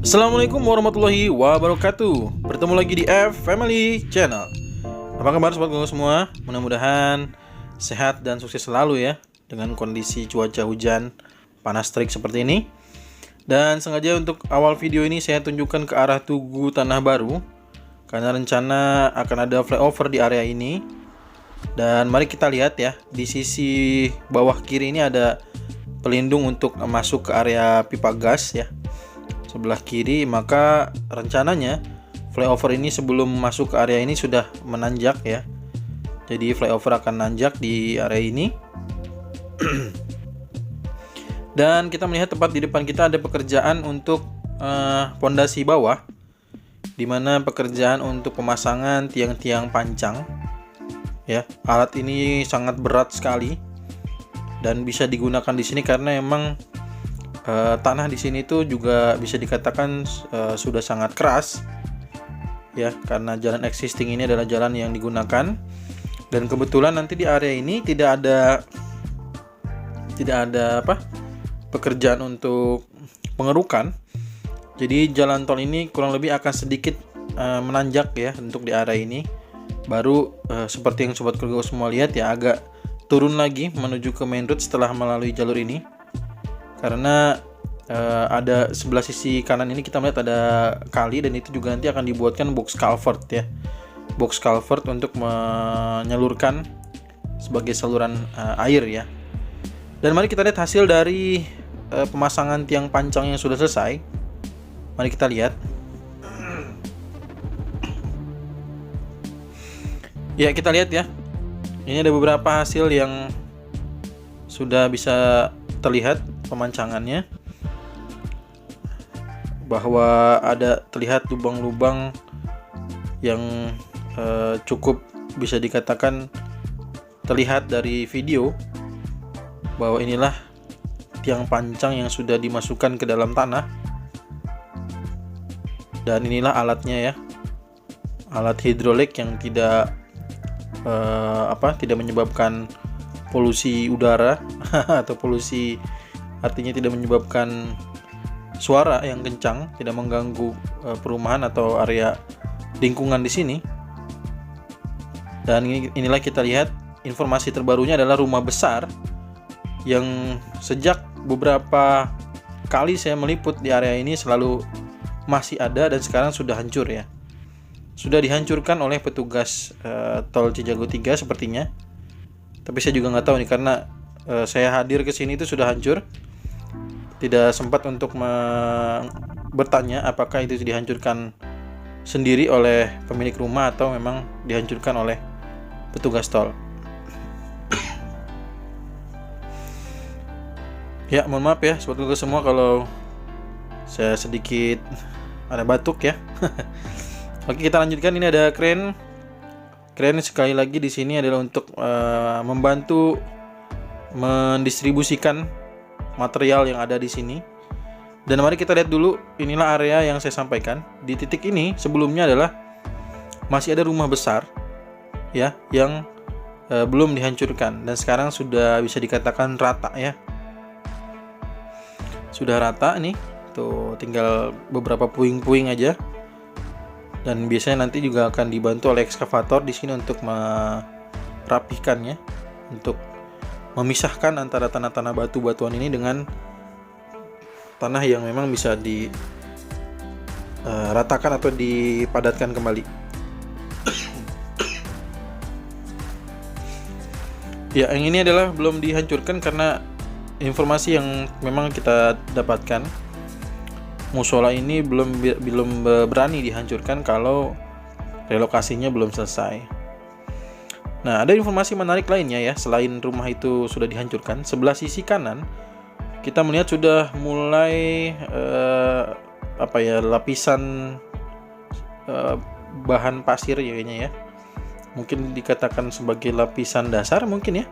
Assalamualaikum warahmatullahi wabarakatuh. Bertemu lagi di F Family Channel. Apa kabar sobat Gogo semua? Mudah-mudahan sehat dan sukses selalu ya, dengan kondisi cuaca hujan panas terik seperti ini. Dan sengaja untuk awal video ini saya tunjukkan ke arah Tugu Tanah Baru, karena rencana akan ada flyover di area ini. Dan mari kita lihat ya, di sisi bawah kiri ini ada pelindung untuk masuk ke area pipa gas ya, sebelah kiri. Maka rencananya flyover ini sebelum masuk ke area ini sudah menanjak ya, jadi flyover akan nanjak di area ini. Dan kita melihat tepat di depan kita ada pekerjaan untuk pondasi bawah, dimana pekerjaan untuk pemasangan tiang-tiang pancang ya. Alat ini sangat berat sekali dan bisa digunakan di sini karena emang tanah di sini tuh juga bisa dikatakan sudah sangat keras ya, karena jalan existing ini adalah jalan yang digunakan. Dan kebetulan nanti di area ini tidak ada pekerjaan untuk pengerukan, jadi jalan tol ini kurang lebih akan sedikit menanjak ya untuk di area ini. Baru seperti yang sobat Gogo semua lihat ya, agak turun lagi menuju ke main road setelah melalui jalur ini. Karena ada sebelah sisi kanan ini kita melihat ada kali, dan itu juga nanti akan dibuatkan box culvert ya, box culvert untuk menyalurkan sebagai saluran air ya. Dan mari kita lihat hasil dari pemasangan tiang pancang yang sudah selesai. Mari kita lihat ya, kita lihat ya, ini ada beberapa hasil yang sudah bisa terlihat pemancangannya, bahwa ada terlihat lubang-lubang yang cukup bisa dikatakan terlihat dari video, bahwa inilah tiang pancang yang sudah dimasukkan ke dalam tanah. Dan inilah alatnya ya, alat hidrolik yang tidak menyebabkan polusi udara atau polusi, artinya tidak menyebabkan suara yang kencang, tidak mengganggu perumahan atau area lingkungan di sini. Dan inilah kita lihat informasi terbarunya adalah rumah besar yang sejak beberapa kali saya meliput di area ini selalu masih ada, dan sekarang sudah hancur ya. Sudah dihancurkan oleh petugas tol Cijago 3 sepertinya. Tapi saya juga nggak tahu nih, karena saya hadir ke sini itu sudah hancur. Tidak sempat untuk bertanya apakah itu dihancurkan sendiri oleh pemilik rumah atau memang dihancurkan oleh petugas tol. Ya, mohon maaf ya sobat Gogo semua kalau saya sedikit ada batuk ya. Oke, kita lanjutkan. Ini ada kren. Kren sekali lagi di sini adalah untuk membantu mendistribusikan material yang ada di sini. Dan mari kita lihat dulu, inilah area yang saya sampaikan. Di titik ini sebelumnya adalah masih ada rumah besar ya, yang belum dihancurkan, dan sekarang sudah bisa dikatakan rata ya. Sudah rata nih, tuh tinggal beberapa puing-puing aja. Dan biasanya nanti juga akan dibantu oleh ekskavator di sini untuk merapihkannya, untuk memisahkan antara tanah-tanah batu-batuan ini dengan tanah yang memang bisa diratakan atau dipadatkan kembali. Ya, yang ini adalah belum dihancurkan karena informasi yang memang kita dapatkan, musola ini belum berani dihancurkan kalau relokasinya belum selesai. Nah, ada informasi menarik lainnya ya, selain rumah itu sudah dihancurkan, sebelah sisi kanan kita melihat sudah mulai lapisan bahan pasir ya, kayaknya ya. Mungkin dikatakan sebagai lapisan dasar mungkin ya.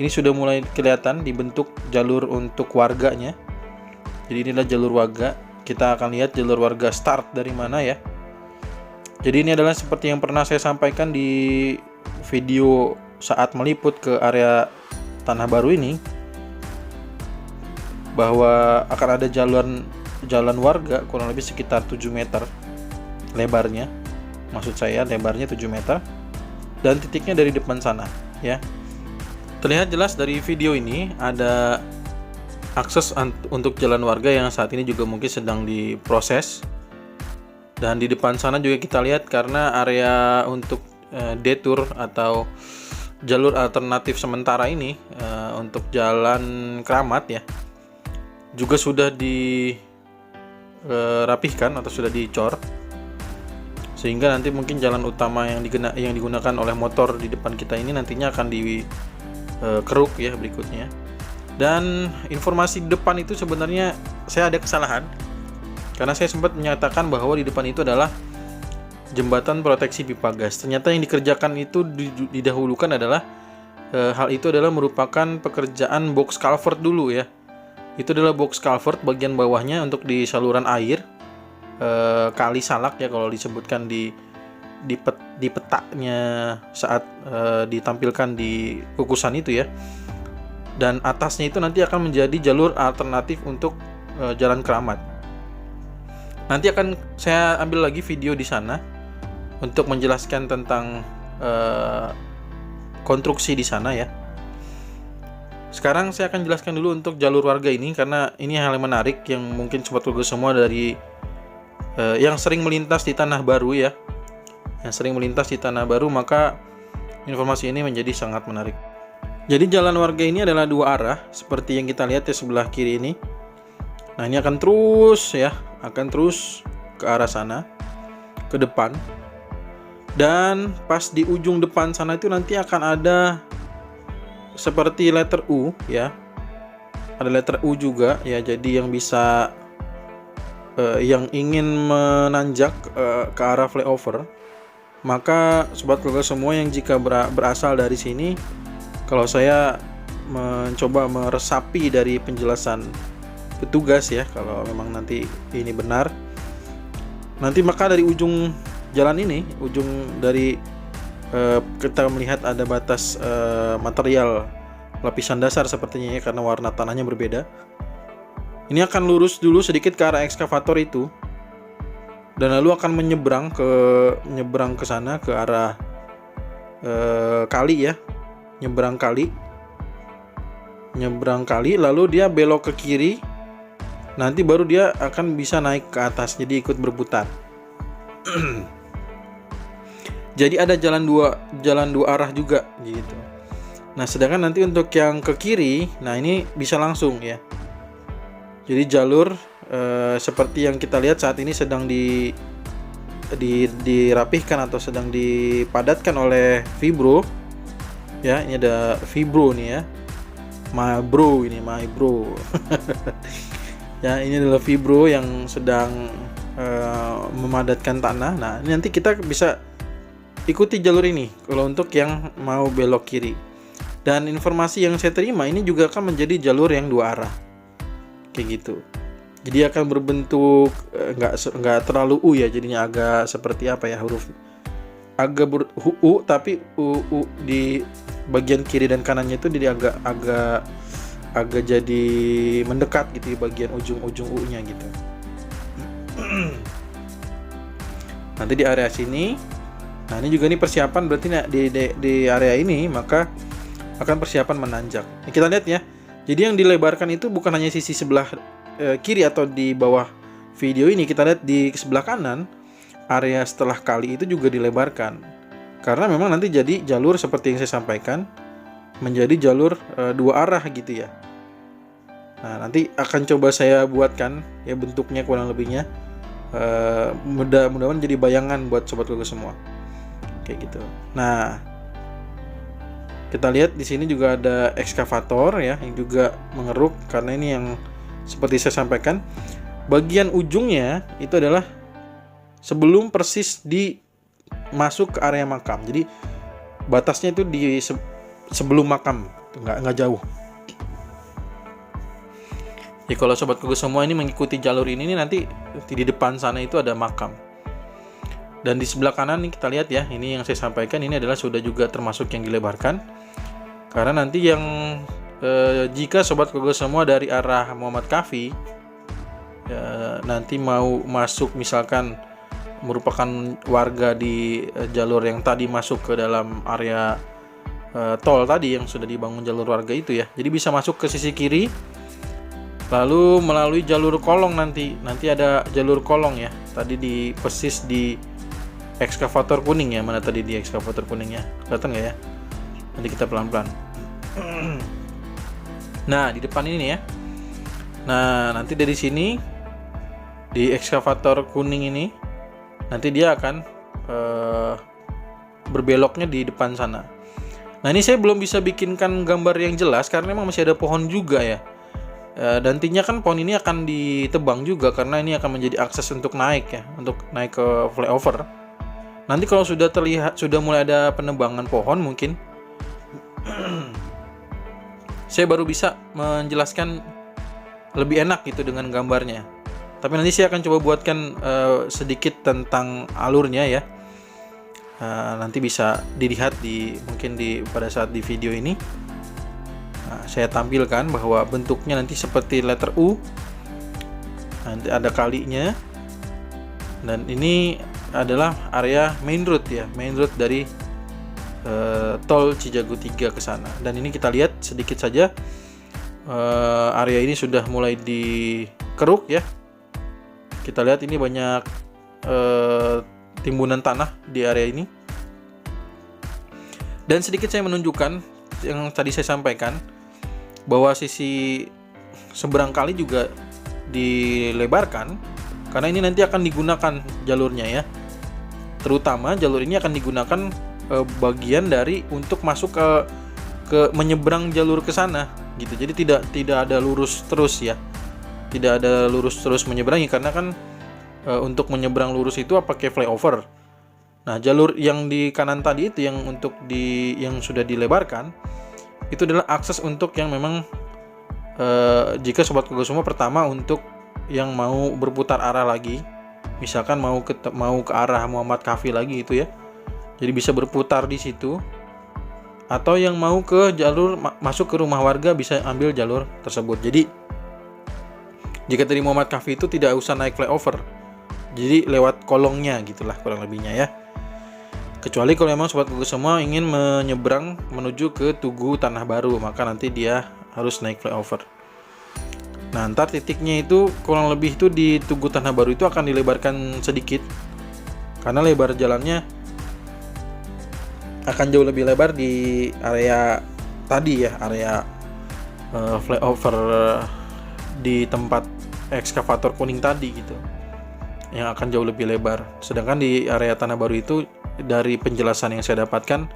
Ini sudah mulai kelihatan dibentuk jalur untuk warganya. Jadi inilah jalur warga. Kita akan lihat jalur warga start dari mana ya. Jadi ini adalah seperti yang pernah saya sampaikan di video saat meliput ke area Tanah Baru ini, bahwa akan ada jalan warga kurang lebih sekitar 7 meter lebarnya. Maksud saya lebarnya 7 meter dan titiknya dari depan sana ya. Terlihat jelas dari video ini ada akses untuk jalan warga yang saat ini juga mungkin sedang diproses. Dan di depan sana juga kita lihat karena area untuk detour atau jalur alternatif sementara ini untuk jalan Keramat ya juga sudah dirapihkan atau sudah dicor, sehingga nanti mungkin jalan utama yang digunakan oleh motor di depan kita ini nantinya akan dikeruk ya berikutnya. Dan informasi di depan itu sebenarnya saya ada kesalahan karena saya sempat menyatakan bahwa di depan itu adalah jembatan proteksi pipa gas. Ternyata yang dikerjakan itu didahulukan adalah hal itu adalah merupakan pekerjaan box culvert dulu ya. Itu adalah box culvert bagian bawahnya untuk di saluran air kali Salak ya kalau disebutkan di petanya saat ditampilkan di kukusan itu ya. Dan atasnya itu nanti akan menjadi jalur alternatif untuk jalan Keramat. Nanti akan saya ambil lagi video di sana untuk menjelaskan tentang konstruksi di sana ya. Sekarang saya akan jelaskan dulu untuk jalur warga ini karena ini hal yang menarik yang mungkin sobat keluarga semua dari yang sering melintas di Tanah Baru ya. Yang sering melintas di Tanah Baru, maka informasi ini menjadi sangat menarik. Jadi jalan warga ini adalah dua arah seperti yang kita lihat ya sebelah kiri ini. Nah, ini akan terus ke arah sana, ke depan. Dan pas di ujung depan sana itu nanti akan ada seperti letter U ya. Ada letter U juga ya, jadi yang bisa yang ingin menanjak ke arah flyover, maka sobat keluarga semua yang jika berasal dari sini, kalau saya mencoba meresapi dari penjelasan petugas ya, kalau memang nanti ini benar, nanti maka dari ujung jalan ini, ujung dari kita melihat ada batas material lapisan dasar sepertinya ya, karena warna tanahnya berbeda. Ini akan lurus dulu sedikit ke arah ekskavator itu, dan lalu akan menyeberang ke sana ke arah kali ya, nyebrang kali, lalu dia belok ke kiri. Nanti baru dia akan bisa naik ke atas, jadi ikut berputar. Jadi ada jalan dua arah juga gitu. Nah, sedangkan nanti untuk yang ke kiri, nah ini bisa langsung ya. Jadi jalur seperti yang kita lihat saat ini sedang dirapihkan atau sedang dipadatkan oleh Fibro. Ya, ini ada Fibro nih ya. My bro. Ya, ini adalah Fibro yang sedang memadatkan tanah. Nah, ini nanti kita bisa ikuti jalur ini kalau untuk yang mau belok kiri. Dan informasi yang saya terima ini juga akan menjadi jalur yang dua arah, kayak gitu. Jadi akan berbentuk nggak terlalu U ya, jadinya agak seperti apa ya, huruf agak U tapi U di bagian kiri dan kanannya itu jadi agak jadi mendekat gitu di bagian ujung U-nya gitu. Nanti di area sini, nah ini juga persiapan berarti di area ini maka akan persiapan menanjak. Nah, kita lihat ya. Jadi yang dilebarkan itu bukan hanya sisi sebelah kiri atau di bawah video ini, kita lihat di sebelah kanan area setelah kali itu juga dilebarkan. Karena memang nanti jadi jalur seperti yang saya sampaikan, menjadi jalur dua arah gitu ya. Nah, nanti akan coba saya buatkan ya bentuknya kurang lebihnya. Mudah-mudahan jadi bayangan buat sobat keluarga semua. Kayak gitu. Nah, kita lihat di sini juga ada ekskavator ya yang juga mengeruk, karena ini yang seperti saya sampaikan bagian ujungnya itu adalah sebelum persis di masuk ke area makam. Jadi batasnya itu di sebelum makam, nggak jauh. Ya, kalau sobat keluarga semua ini mengikuti jalur ini nanti di depan sana itu ada makam. Dan di sebelah kanan nih kita lihat ya, ini yang saya sampaikan ini adalah sudah juga termasuk yang dilebarkan. Karena nanti yang jika sobat keluarga semua dari arah Muhammad Kafi nanti mau masuk, misalkan merupakan warga di jalur yang tadi masuk ke dalam area tol tadi yang sudah dibangun jalur warga itu ya. Jadi bisa masuk ke sisi kiri, lalu melalui jalur kolong nanti ada jalur kolong ya. Tadi di persis di ekskavator kuning ya. Mana tadi di ekskavator kuningnya? Kelihatan nggak ya? Nanti kita pelan-pelan. Nah, di depan ini ya. Nah, nanti dari sini di ekskavator kuning ini nanti dia akan berbeloknya di depan sana. Nah, ini saya belum bisa bikinkan gambar yang jelas karena memang masih ada pohon juga ya. Dan nantinya kan pohon ini akan ditebang juga karena ini akan menjadi akses untuk naik ya, untuk naik ke flyover. Nanti kalau sudah terlihat, sudah mulai ada penebangan pohon mungkin saya baru bisa menjelaskan lebih enak gitu dengan gambarnya. Tapi nanti saya akan coba buatkan sedikit tentang alurnya ya. Nanti bisa dilihat mungkin pada saat di video ini. Nah, saya tampilkan bahwa bentuknya nanti seperti letter U. Nanti ada kalinya. Dan ini adalah area main road ya, main road dari tol Cijago 3 ke sana. Dan ini kita lihat sedikit saja area ini sudah mulai dikeruk ya. Kita lihat ini banyak timbunan tanah di area ini. Dan sedikit saya menunjukkan yang tadi saya sampaikan bahwa sisi seberang kali juga dilebarkan karena ini nanti akan digunakan jalurnya ya. Terutama jalur ini akan digunakan bagian dari untuk masuk ke menyeberang jalur ke sana gitu. Jadi tidak ada lurus terus ya. Tidak ada lurus terus menyeberangi karena kan untuk menyeberang lurus itu pakai flyover. Nah, jalur yang di kanan tadi itu yang sudah dilebarkan itu adalah akses untuk yang memang jika Sobat Kogo semua pertama untuk yang mau berputar arah lagi, misalkan mau ke arah Muhammad Kaffi lagi itu ya. Jadi bisa berputar di situ. Atau yang mau ke jalur masuk ke rumah warga bisa ambil jalur tersebut. Jadi jika dari Muhammad Kaffi itu tidak usah naik flyover, jadi lewat kolongnya gitulah kurang lebihnya ya. Kecuali kalau memang Sobat Kogo semua ingin menyeberang menuju ke Tugu Tanah Baru, maka nanti dia harus naik flyover. Nah, ntar titiknya itu kurang lebih itu di Tugu Tanah Baru itu akan dilebarkan sedikit, karena lebar jalannya akan jauh lebih lebar di area tadi ya, area flyover di tempat ekskavator kuning tadi gitu, yang akan jauh lebih lebar. Sedangkan di area Tanah Baru itu dari penjelasan yang saya dapatkan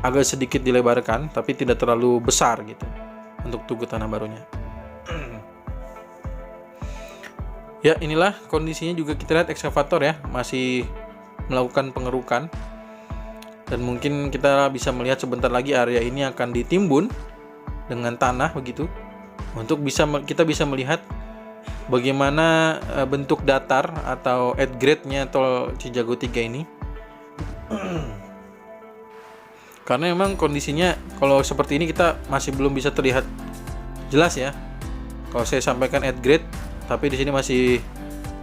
agak sedikit dilebarkan, tapi tidak terlalu besar gitu untuk Tugu Tanah Barunya. Ya, inilah kondisinya juga kita lihat ekskavator ya masih melakukan pengerukan. Dan mungkin kita bisa melihat sebentar lagi area ini akan ditimbun dengan tanah begitu. Untuk kita bisa melihat bagaimana bentuk datar atau at grade-nya tol Cijago 3 ini. Karena memang kondisinya kalau seperti ini kita masih belum bisa terlihat jelas ya. Kalau saya sampaikan at grade, tapi di sini masih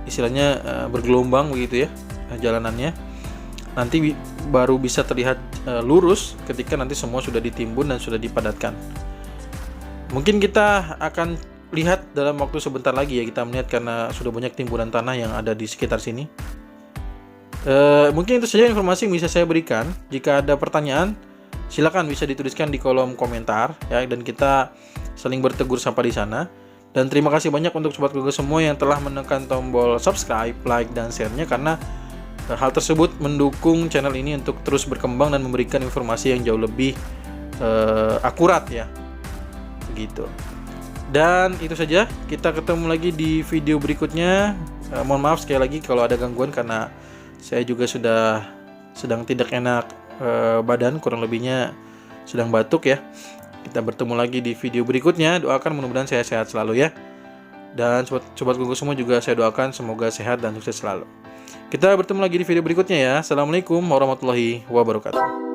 istilahnya bergelombang begitu ya jalanannya. Nanti baru bisa terlihat lurus ketika nanti semua sudah ditimbun dan sudah dipadatkan. Mungkin kita akan lihat dalam waktu sebentar lagi ya, kita melihat karena sudah banyak timbunan tanah yang ada di sekitar sini. Mungkin itu saja informasi yang bisa saya berikan. Jika ada pertanyaan, silakan bisa dituliskan di kolom komentar ya, dan kita saling bertegur sapa di sana. Dan terima kasih banyak untuk Sobat Kogo semua yang telah menekan tombol subscribe, like, dan share-nya, karena hal tersebut mendukung channel ini untuk terus berkembang dan memberikan informasi yang jauh lebih akurat ya. Begitu. Dan itu saja, kita ketemu lagi di video berikutnya. Mohon maaf sekali lagi kalau ada gangguan karena saya juga sedang tidak enak badan, kurang lebihnya sedang batuk ya. Kita bertemu lagi di video berikutnya. Doakan mudah-mudahan saya sehat selalu ya. Dan sobat Kogo semua juga saya doakan semoga sehat dan sukses selalu. Kita bertemu lagi di video berikutnya ya. Assalamualaikum warahmatullahi wabarakatuh.